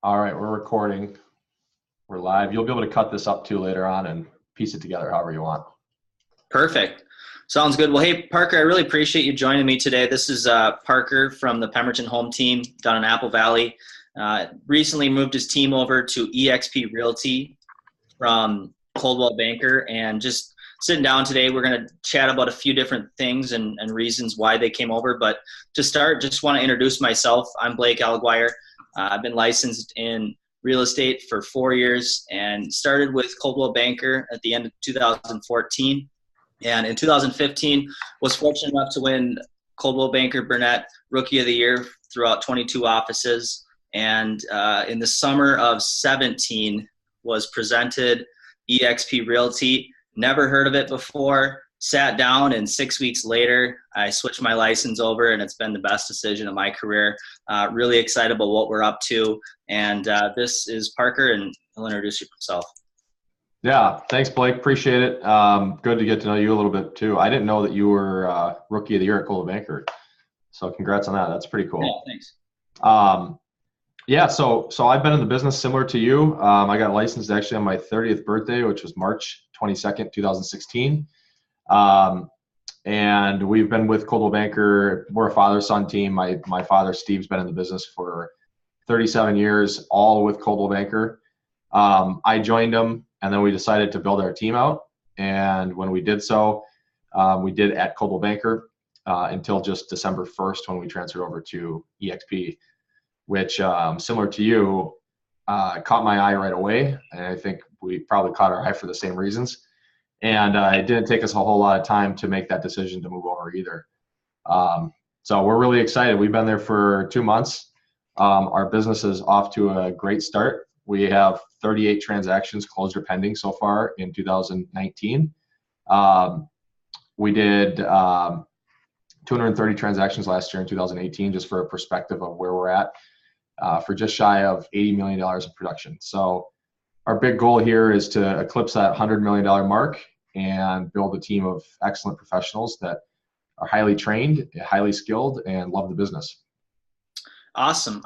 All right, we're recording. We're live. You'll be able to cut this up too later on and piece it together however you want. Perfect. Sounds good. Well, hey, Parker, I really appreciate you joining me today. This is Parker from the Pemberton Home Team down in Apple Valley. Recently moved his team over to EXP Realty from Coldwell Banker, and just sitting down today, we're going to chat about a few different things and reasons why they came over. But to start, just want to introduce myself. I'm Blake Alguire. I've been licensed in real estate for 4 years and started with Coldwell Banker at the end of 2014. And in 2015, was fortunate enough to win Coldwell Banker Burnett Rookie of the Year throughout 22 offices. And in the summer of 17, was presented EXP Realty. Never heard of it before. Sat down, and 6 weeks later, I switched my license over, and it's been the best decision of my career. Really excited about what we're up to. And this is Parker, and he'll introduce himself. Yeah, thanks, Blake. Appreciate it. Good to get to know you a little bit too. I didn't know that you were Rookie of the Year at Coldwell Banker, so congrats on that. That's pretty cool. Yeah, thanks. So I've been in the business similar to you. I got licensed actually on my 30th birthday, which was March 22nd, 2016. And we've been with Coldwell Banker. We're a father-son team. My father, Steve's been in the business for 37 years, all with Coldwell Banker. I joined him, and then we decided to build our team out. And when we did so, we did at Coldwell Banker until just December 1st when we transferred over to EXP, which, similar to you, caught my eye right away. And I think we probably caught our eye for the same reasons. And it didn't take us a whole lot of time to make that decision to move over either. So we're really excited. We've been there for 2 months. Our business is off to a great start. We have 38 transactions closed or pending so far in 2019. We did 230 transactions last year in 2018, just for a perspective of where we're at, for just shy of $80 million in production. So our big goal here is to eclipse that $100 million mark and build a team of excellent professionals that are highly trained, highly skilled, and love the business. Awesome.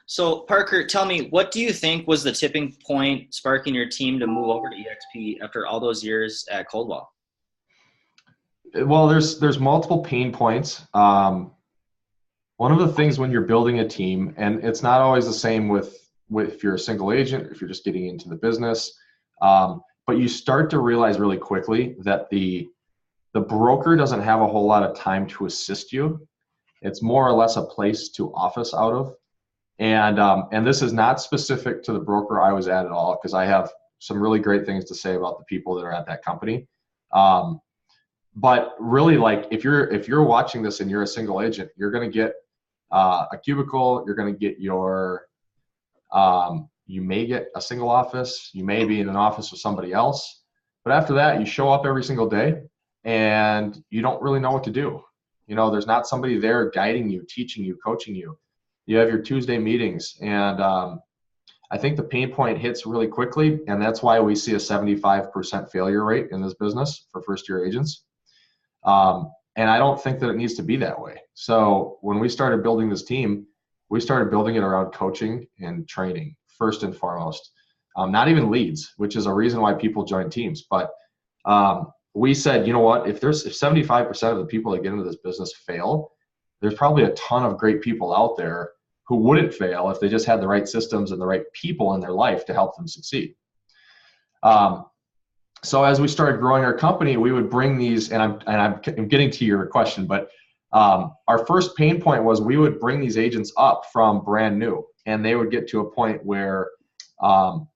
So, Parker, tell me, what do you think was the tipping point sparking your team to move over to EXP after all those years at Coldwell? Well, there's multiple pain points. One of the things when you're building a team, and it's not always the same with if you're a single agent, if you're just getting into the business, but you start to realize really quickly that the broker doesn't have a whole lot of time to assist you. It's more or less a place to office out of. And this is not specific to the broker I was at all, because I have some really great things to say about the people that are at that company. But really, like, if you're watching this and you're a single agent, you're going to get a cubicle. You're going to get you may get a single office. You may be in an office with somebody else. But after that, you show up every single day and you don't really know what to do. You know, there's not somebody there guiding you, teaching you, coaching you. You have your Tuesday meetings. And I think the pain point hits really quickly. And that's why we see a 75% failure rate in this business for first-year agents. And I don't think that it needs to be that way. So when we started building this team, we started building it around coaching and training, first and foremost. Not even leads, which is a reason why people join teams. But we said, you know what, if 75% of the people that get into this business fail, there's probably a ton of great people out there who wouldn't fail if they just had the right systems and the right people in their life to help them succeed. So as we started growing our company, we would bring these, and I'm getting to your question, but our first pain point was we would bring these agents up from brand new, and they would get to a point where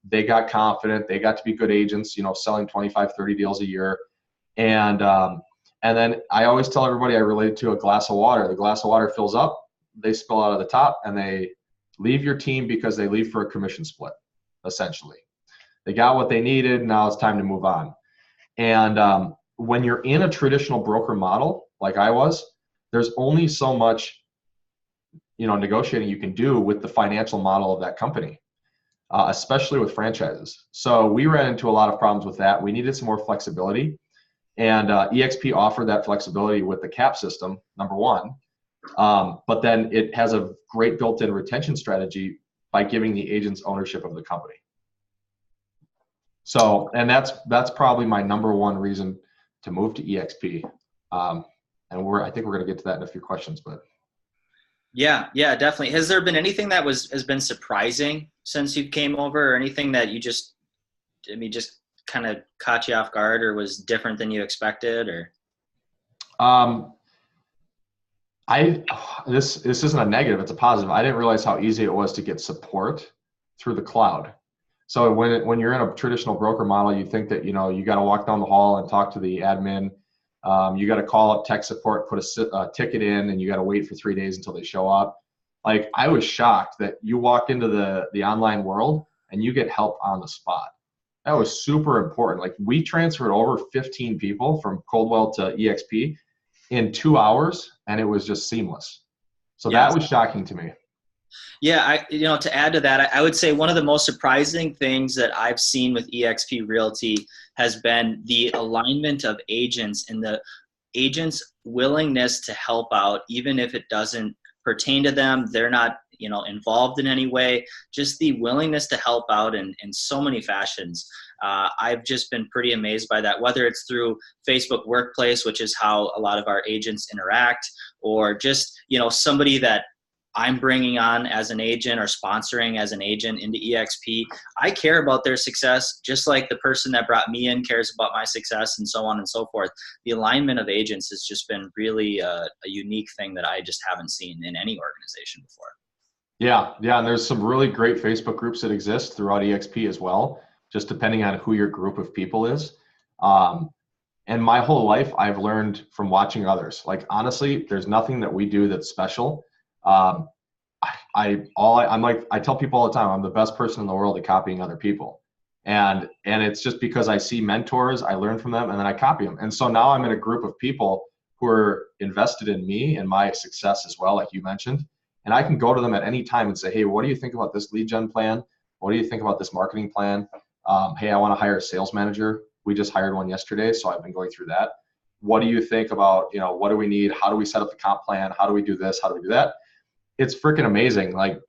they got confident, they got to be good agents, you know, selling 25, 30 deals a year. And then I always tell everybody I relate to a glass of water. The glass of water fills up, they spill out of the top, and they leave your team because they leave for a commission split, essentially. They got what they needed. Now it's time to move on. And when you're in a traditional broker model, like I was, there's only so much, you know, negotiating you can do with the financial model of that company, especially with franchises. So we ran into a lot of problems with that. We needed some more flexibility. And EXP offered that flexibility with the cap system, number one. But then it has a great built-in retention strategy by giving the agents ownership of the company. So, and that's probably my number one reason to move to EXP. And I think we're going to get to that in a few questions, but. Yeah, definitely. Has there been anything that has been surprising since you came over, or anything that you just kind of caught you off guard, or was different than you expected, or? This isn't a negative, it's a positive. I didn't realize how easy it was to get support through the cloud. So when you're in a traditional broker model, you think that, you got to walk down the hall and talk to the admin. You got to call up tech support, put a ticket in, and you got to wait for 3 days until they show up. Like, I was shocked that you walk into the online world and you get help on the spot. That was super important. Like, we transferred over 15 people from Coldwell to EXP in 2 hours, and it was just seamless. So that was shocking to me. Yeah, to add to that, I would say one of the most surprising things that I've seen with EXP Realty has been the alignment of agents and the agents' willingness to help out, even if it doesn't pertain to them. They're not, involved in any way. Just the willingness to help out in so many fashions. I've just been pretty amazed by that, whether it's through Facebook Workplace, which is how a lot of our agents interact, or just, somebody that I'm bringing on as an agent or sponsoring as an agent into EXP. I care about their success just like the person that brought me in cares about my success, and so on and so forth. The alignment of agents has just been really a unique thing that I just haven't seen in any organization before. Yeah. And there's some really great Facebook groups that exist throughout EXP as well, just depending on who your group of people is. And my whole life, I've learned from watching others. Like, honestly, there's nothing that we do that's special. I tell people all the time, I'm the best person in the world at copying other people. And it's just because I see mentors, I learn from them, and then I copy them. And so now I'm in a group of people who are invested in me and my success as well, like you mentioned. And I can go to them at any time and say, hey, what do you think about this lead gen plan? What do you think about this marketing plan? Hey, I want to hire a sales manager. We just hired one yesterday, so I've been going through that. What do you think about, what do we need? How do we set up the comp plan? How do we do this? How do we do that? It's freaking amazing. Like,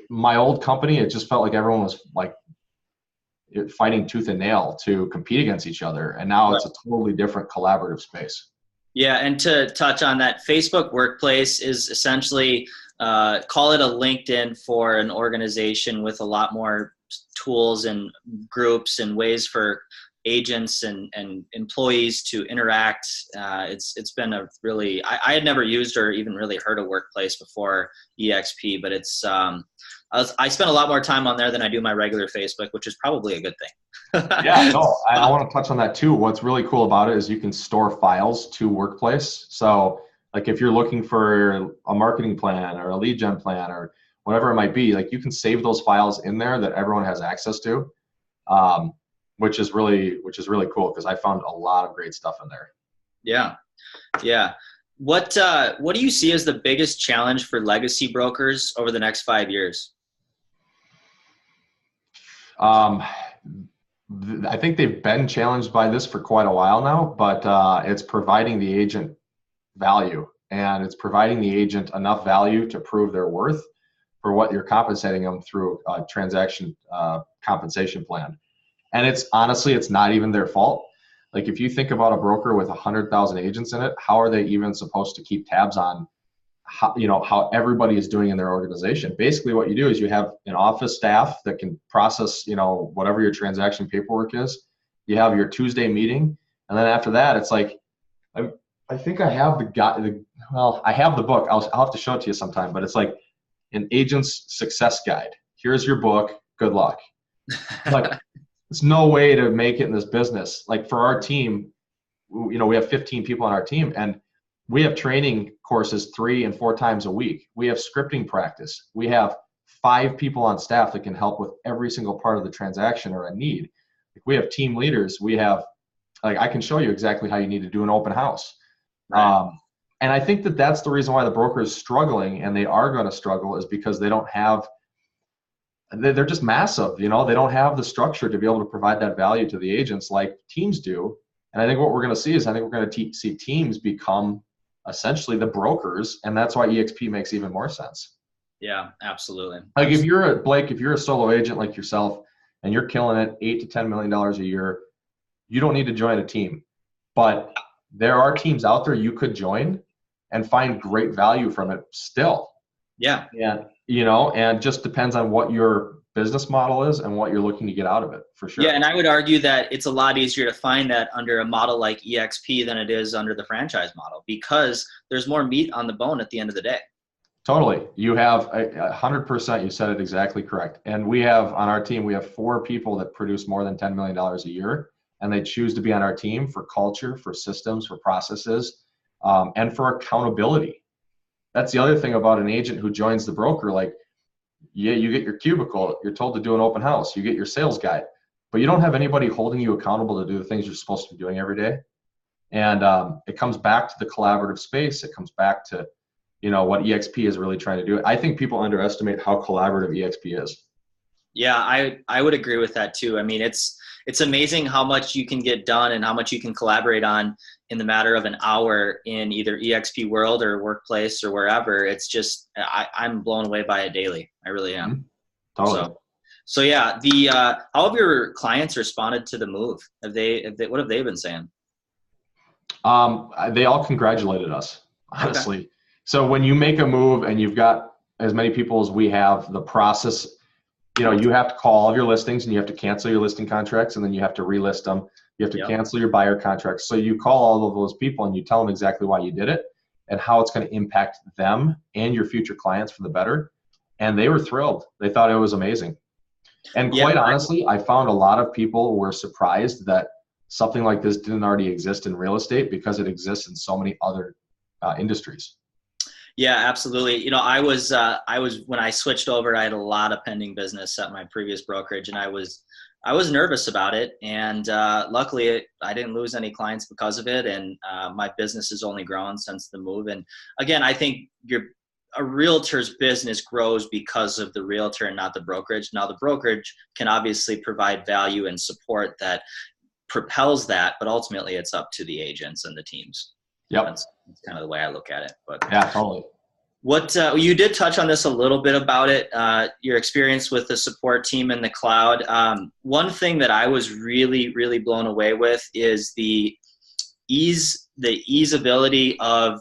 my old company, it just felt like everyone was like fighting tooth and nail to compete against each other. And now it's a totally different collaborative space. Yeah. And to touch on that, Facebook Workplace is essentially, call it a LinkedIn for an organization with a lot more tools and groups and ways for agents and employees to interact. It's been a really, I had never used or even really heard of Workplace before EXP, but it's, I spend a lot more time on there than I do my regular Facebook, which is probably a good thing. Yeah, no, I want to touch on that too. What's really cool about it is you can store files to Workplace. So like, if you're looking for a marketing plan or a lead gen plan or whatever it might be, like, you can save those files in there that everyone has access to. Which is really cool, because I found a lot of great stuff in there. Yeah. What do you see as the biggest challenge for legacy brokers over the next 5 years? I think they've been challenged by this for quite a while now, but it's providing the agent value, and it's providing the agent enough value to prove their worth for what you're compensating them through a transaction compensation plan. And it's honestly, it's not even their fault. Like, if you think about a broker with 100,000 agents in it, how are they even supposed to keep tabs on how everybody is doing in their organization? Basically, what you do is you have an office staff that can process, whatever your transaction paperwork is. You have your Tuesday meeting, and then after that, it's like, I think I have I have the book. I'll have to show it to you sometime, but it's like an agent's success guide. Here's your book. Good luck. Like, it's no way to make it in this business. Like, for our team, we have 15 people on our team, and we have training courses 3 and 4 times a week. We have scripting practice. We have 5 people on staff that can help with every single part of the transaction or a need. We have team leaders. We have, like, I can show you exactly how you need to do an open house. Right. And I think that that's the reason why the broker is struggling, and they are going to struggle, is because they don't have, they're just massive. They don't have the structure to be able to provide that value to the agents like teams do. And I think what we're going to see is, we're going to see teams become essentially the brokers, and that's why EXP makes even more sense. Yeah, absolutely. Like if you're Blake, if you're a solo agent like yourself and you're killing it, $8 to $10 million a year, you don't need to join a team. But there are teams out there you could join and find great value from it still. Yeah. And and just depends on what your business model is and what you're looking to get out of it, for sure. Yeah, and I would argue that it's a lot easier to find that under a model like EXP than it is under the franchise model, because there's more meat on the bone at the end of the day. Totally. You have 100%. You said it exactly correct. And we have on our team, we have 4 people that produce more than $10 million a year, and they choose to be on our team for culture, for systems, for processes, and for accountability. That's the other thing about an agent who joins the broker. Like, yeah, you get your cubicle, you're told to do an open house, you get your sales guide, but you don't have anybody holding you accountable to do the things you're supposed to be doing every day. And it comes back to the collaborative space. It comes back to, what EXP is really trying to do. I think people underestimate how collaborative EXP is. Yeah, I would agree with that too. I mean, it's amazing how much you can get done and how much you can collaborate on in the matter of an hour in either EXP world or workplace or wherever. It's just, I'm blown away by it daily. I really am. Mm-hmm. Totally. So yeah, how have your clients responded to the move? What have they been saying? They all congratulated us, honestly. Okay. So when you make a move and you've got as many people as we have, the process, you have to call all of your listings and you have to cancel your listing contracts, and then you have to relist them. You have to cancel your buyer contracts. So you call all of those people and you tell them exactly why you did it and how it's going to impact them and your future clients for the better. And they were thrilled. They thought it was amazing. And quite honestly, I found a lot of people were surprised that something like this didn't already exist in real estate, because it exists in so many other industries. Yeah, absolutely. I was when I switched over, I had a lot of pending business at my previous brokerage, and I was nervous about it. And luckily, I didn't lose any clients because of it, and my business has only grown since the move. And again, I think a realtor's business grows because of the realtor and not the brokerage. Now, the brokerage can obviously provide value and support that propels that, but ultimately, it's up to the agents and the teams. Yep. That's kind of the way I look at it. But yeah, totally. What you did touch on this a little bit about it, your experience with the support team in the cloud. One thing that I was really, really blown away with is the easeability of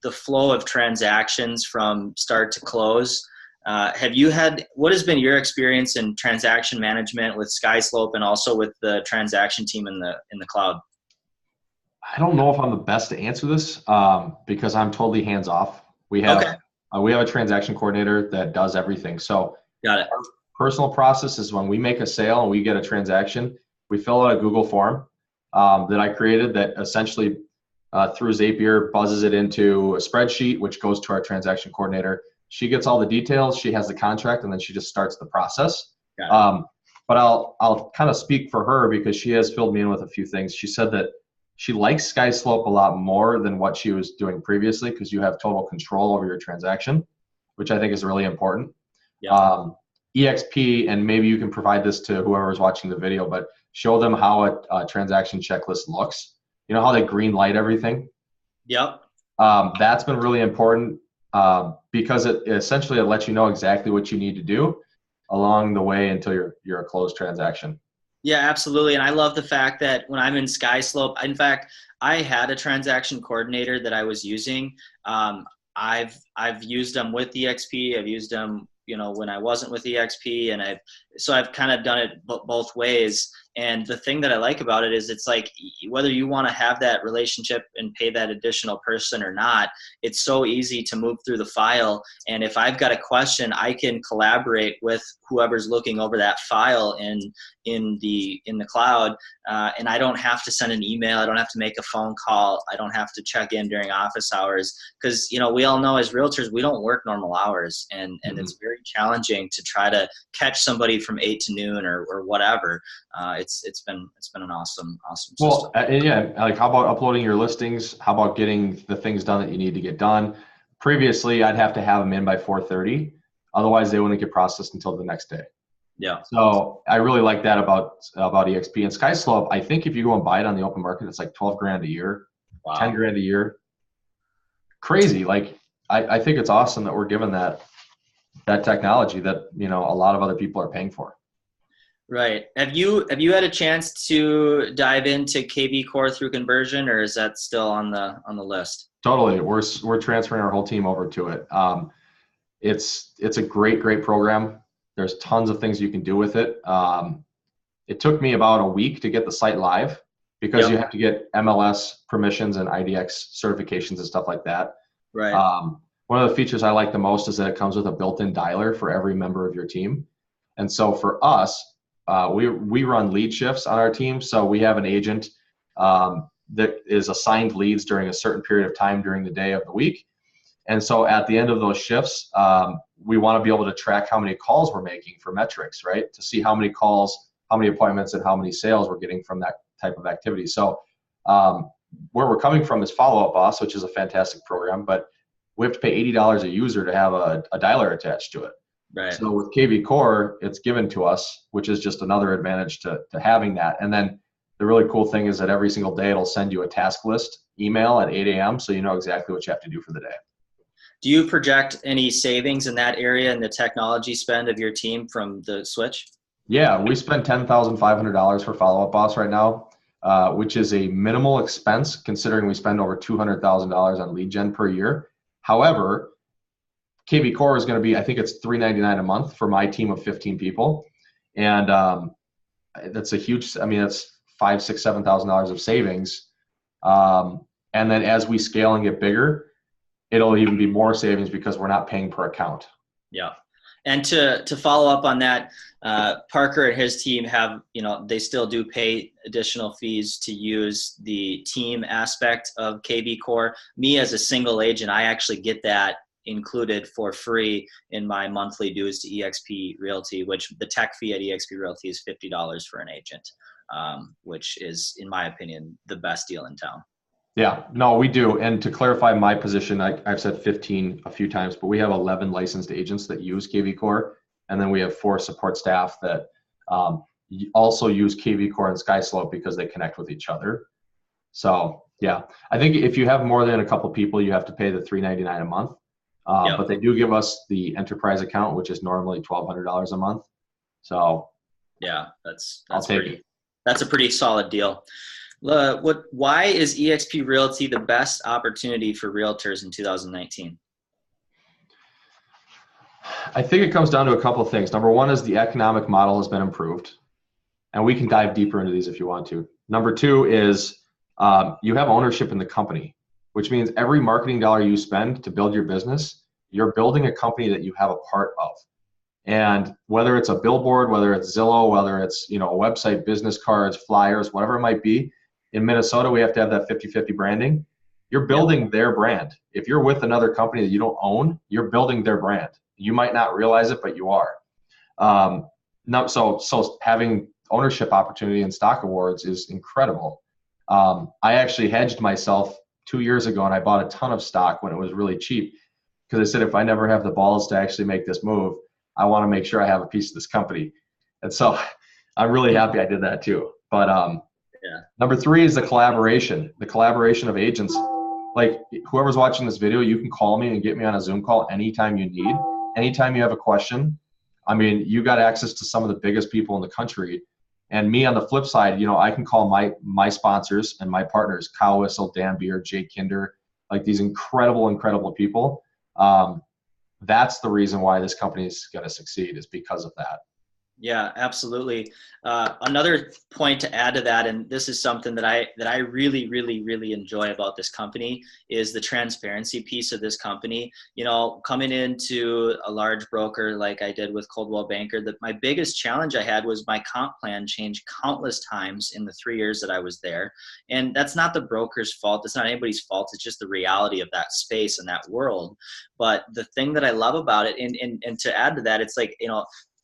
the flow of transactions from start to close. What has been your experience in transaction management with SkySlope and also with the transaction team in the cloud? I don't know if I'm the best to answer this because I'm totally hands off. We have a transaction coordinator that does everything. So got it. Our personal process is when we make a sale and we get a transaction, we fill out a Google form that I created that essentially through Zapier buzzes it into a spreadsheet, which goes to our transaction coordinator. She gets all the details, she has the contract, and then she just starts the process. But I'll kind of speak for her because she has filled me in with a few things. She said that she likes SkySlope a lot more than what she was doing previously, because you have total control over your transaction, which I think is really important. Yeah. EXP, and maybe you can provide this to whoever's watching the video, but show them how a transaction checklist looks. You know how they green light everything? Yep. That's been really important because it essentially lets you know exactly what you need to do along the way until you're a closed transaction. Yeah, absolutely. And I love the fact that when I'm in SkySlope, in fact, I had a transaction coordinator that I was using. I've used them with EXP. I've used them, when I wasn't with EXP, and I've kind of done it both ways. And the thing that I like about it is it's like, whether you want to have that relationship and pay that additional person or not, it's so easy to move through the file. And if I've got a question, I can collaborate with whoever's looking over that file in the cloud. And I don't have to send an email. I don't have to make a phone call. I don't have to check in during office hours, because, we all know as realtors, we don't work normal hours, and it's very challenging to try to catch somebody from 8 to noon or whatever. It's been an awesome system. Well, yeah, like how about uploading your listings? How about getting the things done that you need to get done? Previously, I'd have to have them in by 4:30. Otherwise, they wouldn't get processed until the next day. Yeah. So I really like that about EXP. And SkySlope, I think if you go and buy it on the open market, it's like $12,000 a year, wow. $10,000 a year. Crazy. Like, I think it's awesome that we're given that that technology that, a lot of other people are paying for. Right. Have you had a chance to dive into KV Core through conversion, or is that still on the list? Totally. We're transferring our whole team over to it. It's a great program. There's tons of things you can do with it. It took me about a week to get the site live because you have to get MLS permissions and IDX certifications and stuff like that. Right. One of the features I like the most is that it comes with a built-in dialer for every member of your team. And so for us, we run lead shifts on our team. So we have an agent that is assigned leads during a certain period of time during the day of the week. And so at the end of those shifts, we want to be able to track how many calls we're making for metrics, right? To see how many calls, how many appointments, and how many sales we're getting from that type of activity. So where we're coming from is Follow Up Boss, which is a fantastic program, but we have to pay $80 a user to have a dialer attached to it. Right. So with KV Core, it's given to us, which is just another advantage to having that. And then the really cool thing is that every single day it'll send you a task list email at 8 a.m. so you know exactly what you have to do for the day. Do you project any savings in that area and the technology spend of your team from the switch? Yeah, we spend $10,500 for Follow Up Boss right now, which is a minimal expense considering we spend over $200,000 on lead gen per year. However, KV Core is going to be, I think it's $399 a month for my team of 15 people. And that's a huge, that's $5,000, $6,000, $7,000 of savings. And then as we scale and get bigger, it'll even be more savings because we're not paying per account. Yeah. And to follow up on that, Parker and his team have, they still do pay additional fees to use the team aspect of KV Core. Me as a single agent, I actually get that included for free in my monthly dues to EXP Realty, which the tech fee at EXP Realty is $50 for an agent, which is, in my opinion, the best deal in town. Yeah, no, we do. And to clarify my position, I've said 15 a few times, but we have 11 licensed agents that use KV Core. And then we have 4 support staff that also use KV Core and SkySlope because they connect with each other. So yeah, I think if you have more than a couple people, you have to pay the $399 a month. But they do give us the enterprise account, which is normally $1,200 a month. So yeah, that's a pretty solid deal. Why is EXP Realty the best opportunity for realtors in 2019? I think it comes down to a couple of things. Number one is the economic model has been improved, and we can dive deeper into these if you want to. Number two is you have ownership in the company, which means every marketing dollar you spend to build your business, you're building a company that you have a part of. And whether it's a billboard, whether it's Zillow, whether it's a website, business cards, flyers, whatever it might be, in Minnesota, we have to have that 50-50 branding. You're building their brand. If you're with another company that you don't own, you're building their brand. You might not realize it, but you are. So having ownership opportunity and stock awards is incredible. I actually hedged myself 2 years ago, and I bought a ton of stock when it was really cheap because I said, if I never have the balls to actually make this move, I want to make sure I have a piece of this company. And so I'm really happy I did that too. But number three is the collaboration of agents. Like whoever's watching this video, you can call me and get me on a Zoom call anytime you need, anytime you have a question. You got access to some of the biggest people in the country. And me on the flip side, I can call my sponsors and my partners, Kyle Whistle, Dan Beer, Jake Kinder, like these incredible people. That's the reason why this company is going to succeed, is because of that. Yeah, absolutely. Another point to add to that, and this is something that I really enjoy about this company, is the transparency piece of this company. Coming into a large broker like I did with Coldwell Banker, my biggest challenge I had was my comp plan changed countless times in the 3 years that I was there. And that's not the broker's fault. It's not anybody's fault. It's just the reality of that space and that world. But the thing that I love about it, and to add to that, it's like,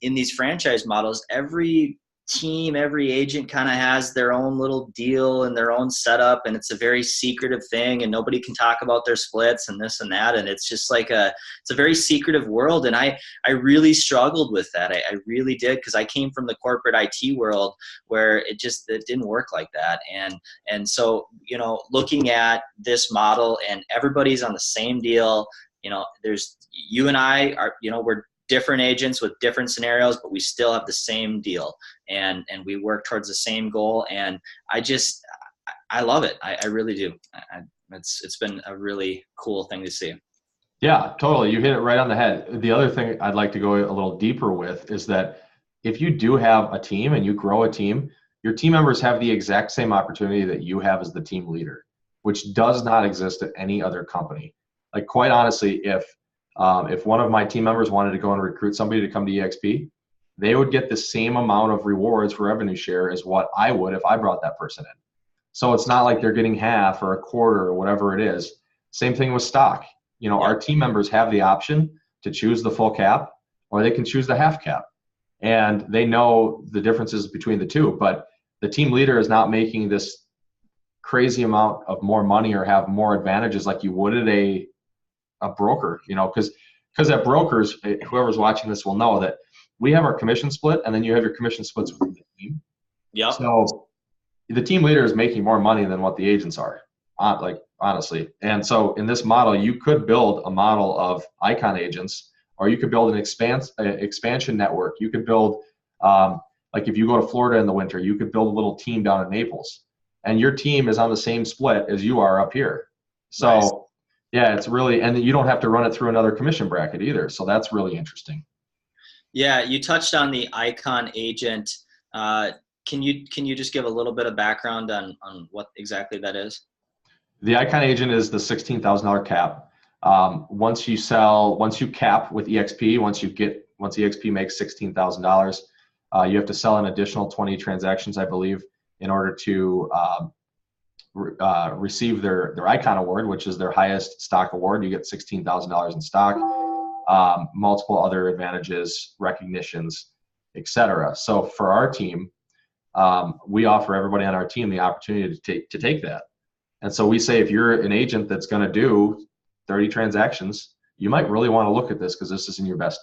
in these franchise models, every team, every agent kind of has their own little deal and their own setup, and it's a very secretive thing, and nobody can talk about their splits and this and that, and it's just like it's a very secretive world. And I really struggled with that. I really did, because I came from the corporate IT world where it didn't work like that. And so looking at this model and everybody's on the same deal, there's you and I are we're different agents with different scenarios, but we still have the same deal, and we work towards the same goal. And I love it. I really do. It's been a really cool thing to see. Yeah, totally. You hit it right on the head. The other thing I'd like to go a little deeper with is that if you do have a team and you grow a team, your team members have the exact same opportunity that you have as the team leader, which does not exist at any other company. Like, quite honestly, if one of my team members wanted to go and recruit somebody to come to EXP, they would get the same amount of rewards for revenue share as what I would if I brought that person in. So it's not like they're getting half or a quarter or whatever it is. Same thing with stock. You know, our team members have the option to choose the full cap, or they can choose the half cap. And they know the differences between the two, but the team leader is not making this crazy amount of more money or have more advantages like you would at a broker, you know, because at brokers, whoever's watching this will know that we have our commission split, and then you have your commission splits with the team. Yeah. So the team leader is making more money than what the agents are, like, honestly. And so in this model, you could build a model of icon agents, or you could build an expansion network. You could build, like, if you go to Florida in the winter, you could build a little team down in Naples, and your team is on the same split as you are up here. So nice. Yeah, it's really, and you don't have to run it through another commission bracket either. So that's really interesting. Yeah, you touched on the icon agent. Can you just give a little bit of background on what exactly that is? The icon agent is the $16,000 cap. Once you cap with EXP, once EXP makes $16,000, you have to sell an additional 20 transactions, I believe, in order to receive their icon award, which is their highest stock award. You get $16,000 in stock, multiple other advantages, recognitions, etc. So for our team, we offer everybody on our team the opportunity to take that. And so we say, if you're an agent that's going to do 30 transactions, you might really want to look at this, because this is in your best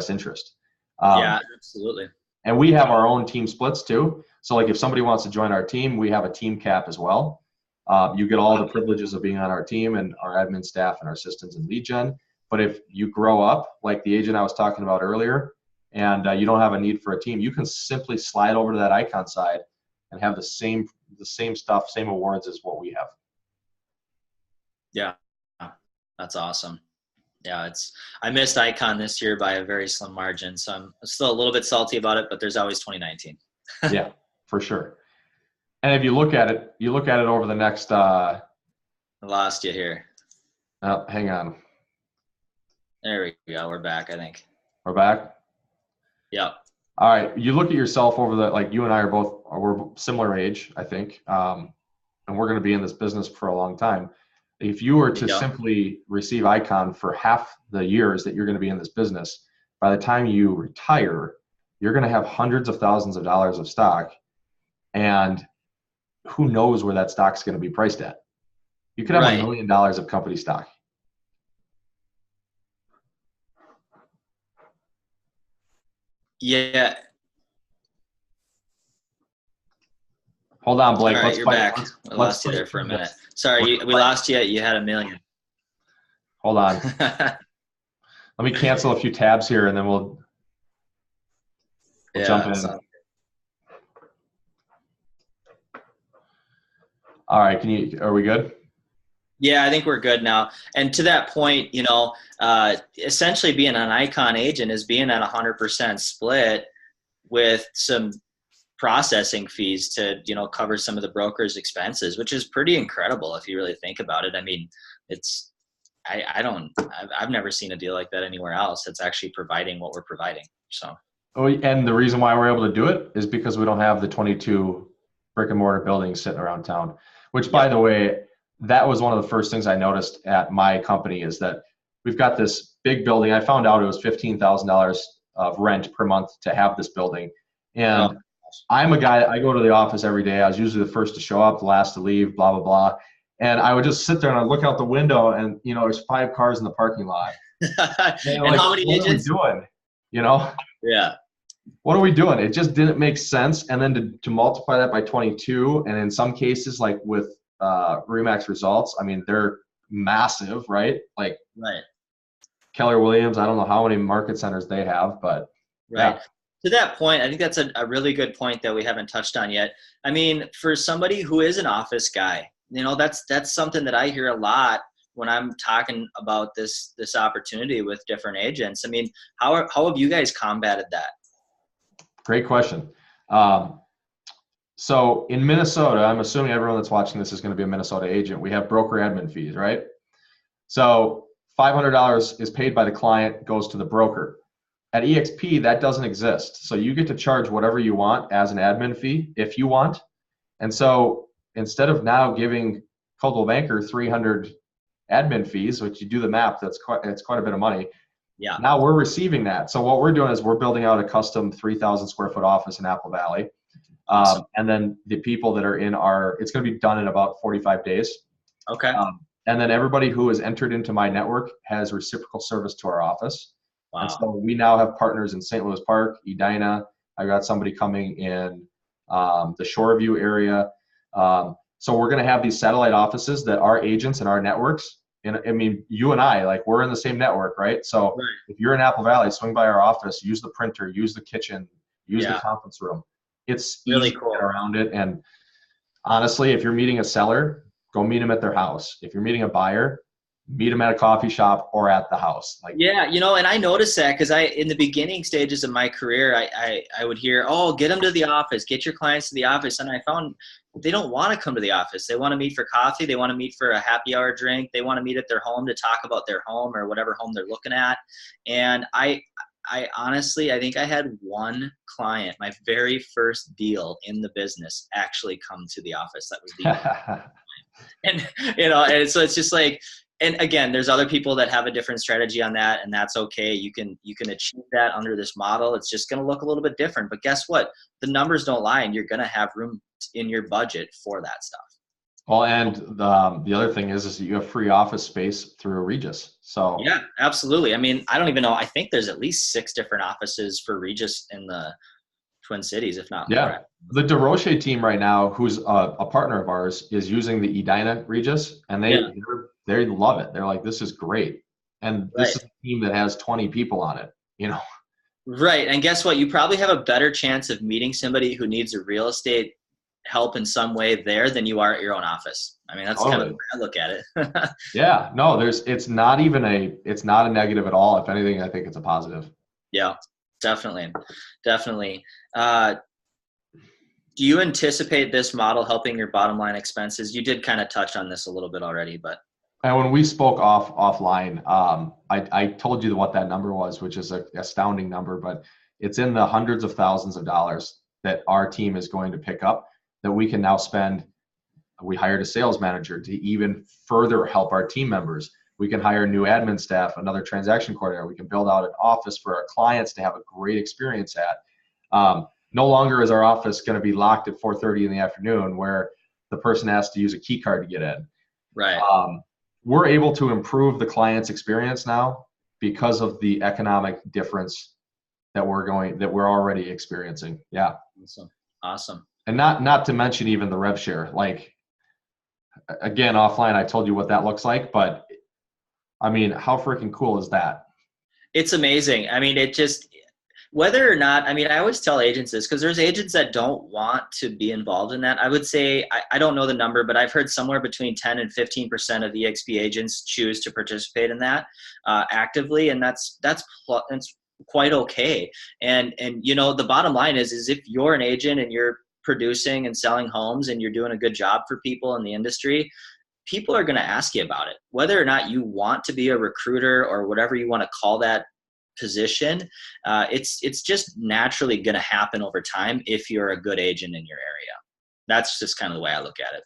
interest. Yeah, absolutely. And we have our own team splits too. So like, if somebody wants to join our team, we have a team cap as well. You get all the privileges of being on our team and our admin staff and our systems and lead gen. But if you grow up like the agent I was talking about earlier, and you don't have a need for a team, you can simply slide over to that icon side and have the same stuff, same awards as what we have. Yeah, that's awesome. Yeah, I missed icon this year by a very slim margin, so I'm still a little bit salty about it, but there's always 2019. Yeah, for sure. And if you look at it over the next I lost you here. Oh, hang on. There we go. We're back, I think. We're back? Yeah. All right. You look at yourself over like, you and I we're similar age, I think. And we're going to be in this business for a long time. If you were to simply receive icon for half the years that you're going to be in this business, by the time you retire, you're going to have hundreds of thousands of dollars of stock, and who knows where that stock's going to be priced at. You could have $1 million of company stock. Yeah. Hold on, Blake. All right, you're back. I lost you there for a minute. Sorry, we lost you. You had $1 million. Hold on. Let me cancel a few tabs here, and then we'll jump in. All right. Are we good? Yeah, I think we're good now. And to that point, essentially being an icon agent is being at 100% split with some processing fees to, cover some of the broker's expenses, which is pretty incredible if you really think about it. I mean, I've never seen a deal like that anywhere else that's actually providing what we're providing. So. Oh, and the reason why we're able to do it is because we don't have the 22 brick and mortar buildings sitting around town, which, by the way, that was one of the first things I noticed at my company, is that we've got this big building. I found out it was $15,000 of rent per month to have this building. And I'm a guy, I go to the office every day. I was usually the first to show up, the last to leave, blah, blah, blah. And I would just sit there and I'd look out the window, and, there's 5 cars in the parking lot. And how many agents? What are we doing? Yeah. What are we doing? It just didn't make sense. And then to multiply that by 22, and in some cases, like with RE/MAX results, I mean, they're massive, right? Like, right. Keller Williams, I don't know how many market centers they have, but Right. yeah. To that point, I think that's a really good point that we haven't touched on yet. I mean, for somebody who is an office guy, that's something that I hear a lot when I'm talking about this opportunity with different agents. I mean, how have you guys combated that? Great question. Um, so in Minnesota, I'm assuming everyone that's watching this is going to be a Minnesota agent. We have broker admin fees, right? So $500 is paid by the client, goes to the broker. At EXP, that doesn't exist. So you get to charge whatever you want as an admin fee if you want. And so instead of now giving Coldwell Banker 300 admin fees, which you do the math, it's quite a bit of money. Yeah. Now we're receiving that. So what we're doing is we're building out a custom 3,000 square foot office in Apple Valley. Awesome. And then the people that are in it's going to be done in about 45 days. Okay. And then everybody who has entered into my network has reciprocal service to our office. Wow. And so we now have partners in St. Louis Park, Edina. I got somebody coming in the Shoreview area. So we're going to have these satellite offices that our agents and our networks, and I mean, you and I, like we're in the same network, right? So Right. if you're in Apple Valley, swing by our office, use the printer, use the kitchen, use the conference room. It's really easy cool. to get around it. And honestly, if you're meeting a seller, go meet them at their house. If you're meeting a buyer, meet them at a coffee shop or at the house. Like, yeah, and I noticed that because in the beginning stages of my career, I would hear, oh, get them to the office, get your clients to the office. And I found they don't want to come to the office. They want to meet for coffee. They want to meet for a happy hour drink. They want to meet at their home to talk about their home or whatever home they're looking at. And I honestly, I think I had one client, my very first deal in the business, actually come to the office. That was the and and so it's just like, and again, there's other people that have a different strategy on that, and that's okay. You can achieve that under this model. It's just going to look a little bit different, but guess what? The numbers don't lie, and you're going to have room in your budget for that stuff. well, and the other thing is that you have free office space through Regus. So yeah, absolutely. I mean, I don't even know. I think there's at least 6 different offices for Regus in the Twin Cities, if not more. Yeah. The DeRoche team right now, who's a partner of ours, is using the Edina Regus, and they love it. They're like, this is great. And this is a team that has 20 people on it, Right. And guess what? You probably have a better chance of meeting somebody who needs a real estate help in some way there than you are at your own office. I mean, that's kind of the way I look at it. Yeah. No, it's not a negative at all. If anything, I think it's a positive. Yeah, definitely. Definitely. Do you anticipate this model helping your bottom line expenses? You did kind of touch on this a little bit already, but. And when we spoke offline, I told you what that number was, which is an astounding number, but it's in the hundreds of thousands of dollars that our team is going to pick up that we can now spend. We hired a sales manager to even further help our team members. We can hire new admin staff, another transaction coordinator. We can build out an office for our clients to have a great experience at. No longer is our office going to be locked at 4:30 in the afternoon where the person has to use a key card to get in. Right. We're able to improve the client's experience now because of the economic difference that we're already experiencing. Yeah. Awesome. And not to mention even the rev share. Like, again, offline, I told you what that looks like, but I mean, how freaking cool is that? It's amazing. I mean, whether or not, I mean, I always tell agents this because there's agents that don't want to be involved in that. I would say, I don't know the number, but I've heard somewhere between 10 and 15% of EXP agents choose to participate in that actively. And that's quite okay. And the bottom line is if you're an agent and you're producing and selling homes and you're doing a good job for people in the industry, people are going to ask you about it, whether or not you want to be a recruiter or whatever you want to call that position. It's just naturally going to happen over time if you're a good agent in your area. That's just kind of the way I look at it.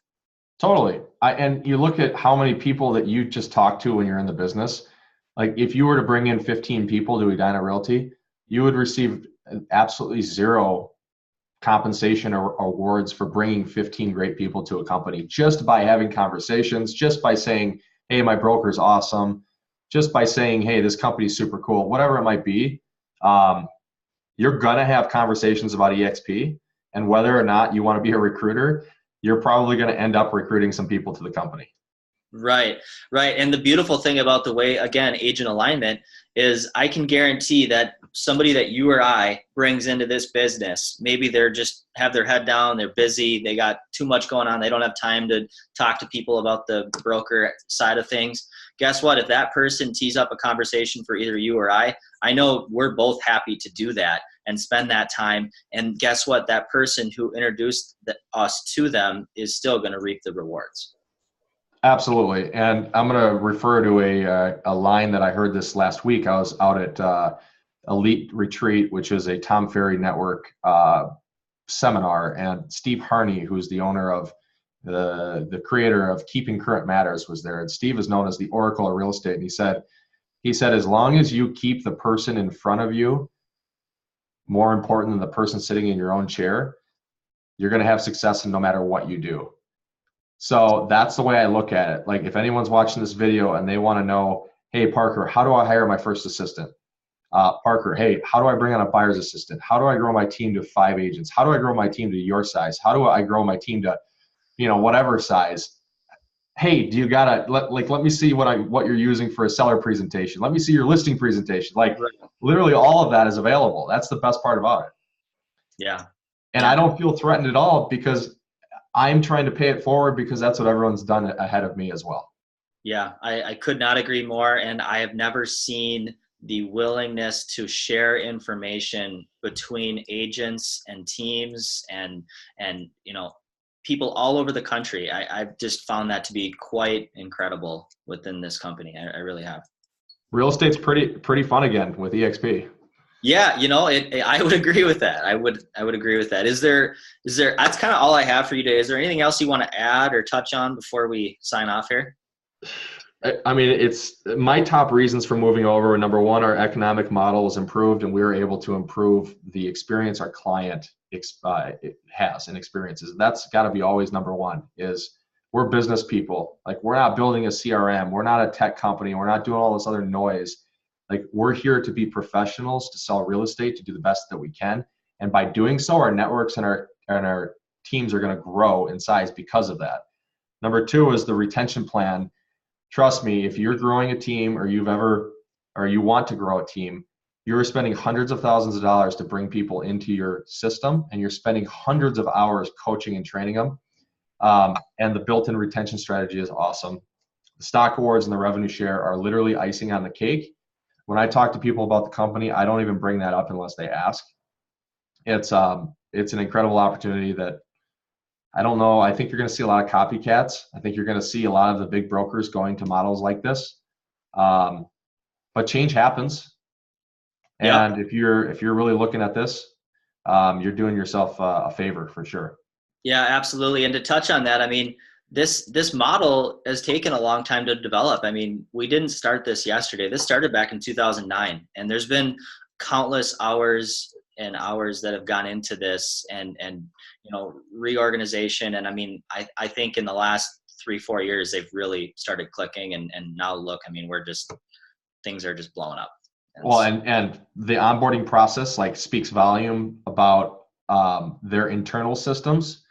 Totally. And you look at how many people that you just talk to when you're in the business. Like if you were to bring in 15 people to Edina Realty, you would receive absolutely zero compensation or awards for bringing 15 great people to a company just by having conversations, just by saying, hey, my broker's awesome, just by saying, hey, this company's super cool, whatever it might be. You're going to have conversations about EXP, and whether or not you want to be a recruiter, you're probably going to end up recruiting some people to the company. Right, right. And the beautiful thing about the way, again, agent alignment is I can guarantee that somebody that you or I brings into this business, maybe they're just have their head down, they're busy, they got too much going on, they don't have time to talk to people about the broker side of things. Guess what? If that person tees up a conversation for either you or I know we're both happy to do that and spend that time. And guess what? That person who introduced us to them is still going to reap the rewards. Absolutely. And I'm going to refer to a line that I heard this last week. I was out at Elite Retreat, which is a Tom Ferry Network seminar, and Steve Harney, who's the owner of the creator of Keeping Current Matters, was there. And Steve is known as the Oracle of real estate. And he said, as long as you keep the person in front of you more important than the person sitting in your own chair, you're going to have success no matter what you do. So that's the way I look at it. Like, if anyone's watching this video and they want to know, hey, Parker, how do I hire my first assistant? Parker, hey, how do I bring on a buyer's assistant? How do I grow my team to 5 agents? How do I grow my team to your size? How do I grow my team to, whatever size? Hey, do you gotta let me see what you're using for a seller presentation. Let me see your listing presentation. Like, literally all of that is available. That's the best part about it. Yeah. And I don't feel threatened at all, because I'm trying to pay it forward, because that's what everyone's done ahead of me as well. Yeah, I could not agree more. And I have never seen the willingness to share information between agents and teams and people all over the country. I've just found that to be quite incredible within this company. I really have. Real estate's pretty fun again with EXP. Yeah, I would agree with that. I would agree with that. Is there, that's kind of all I have for you today. Is there anything else you want to add or touch on before we sign off here? I mean, it's my top reasons for moving over. Number one, our economic model is improved, and we were able to improve the experience our client has and experiences. That's got to be always number one. Is we're business people. Like, we're not building a CRM. We're not a tech company. We're not doing all this other noise. Like, we're here to be professionals, to sell real estate, to do the best that we can. And by doing so, our networks and our teams are going to grow in size because of that. Number two is the retention plan. Trust me, if you're growing a team, or you want to grow a team, you're spending hundreds of thousands of dollars to bring people into your system, and you're spending hundreds of hours coaching and training them. And the built-in retention strategy is awesome. The stock awards and the revenue share are literally icing on the cake. When I talk to people about the company, I don't even bring that up unless they ask. It's an incredible opportunity that I don't know. I think you're going to see a lot of copycats. I think you're going to see a lot of the big brokers going to models like this. But change happens. And if you're really looking at this, you're doing yourself a favor for sure. Yeah, absolutely. And to touch on that, I mean, this model has taken a long time to develop. I mean, we didn't start this yesterday. This started back in 2009, and there's been countless hours and hours that have gone into this, and reorganization. And I mean, I think in the last 3-4 years, they've really started clicking, and now look, I mean, things are just blowing up. And the onboarding process speaks volume about their internal systems.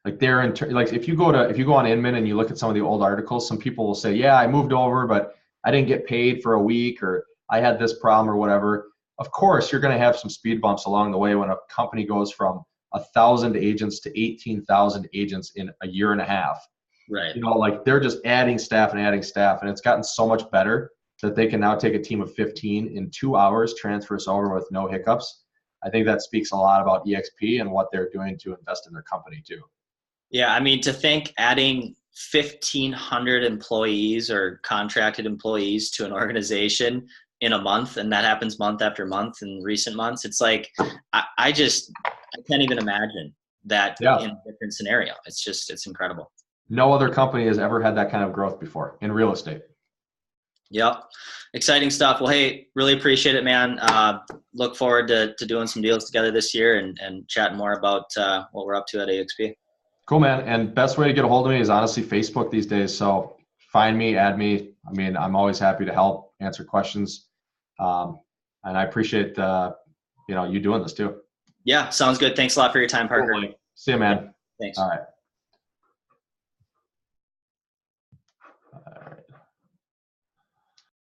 Like, if you go on Inman and you look at some of the old articles, some people will say, yeah, I moved over, but I didn't get paid for a week, or I had this problem or whatever. Of course, you're going to have some speed bumps along the way when a company goes from 1,000 agents to 18,000 agents in a year and a half. Right. They're just adding staff, and it's gotten so much better that they can now take a team of 15 in 2 hours, transfer us over with no hiccups. I think that speaks a lot about EXP and what they're doing to invest in their company too. Yeah, I mean, to think adding 1,500 employees or contracted employees to an organization in a month, and that happens month after month in recent months, it's like, I can't even imagine that in a different scenario. It's incredible. No other company has ever had that kind of growth before in real estate. Yep. Exciting stuff. Well, hey, really appreciate it, man. Look forward to doing some deals together this year and chatting more about what we're up to at EXP. Cool, man. And best way to get a hold of me is honestly Facebook these days. So find me, add me. I mean, I'm always happy to help answer questions. And I appreciate you doing this too. Yeah, sounds good. Thanks a lot for your time, Parker. Cool. See you, man. Thanks. All right.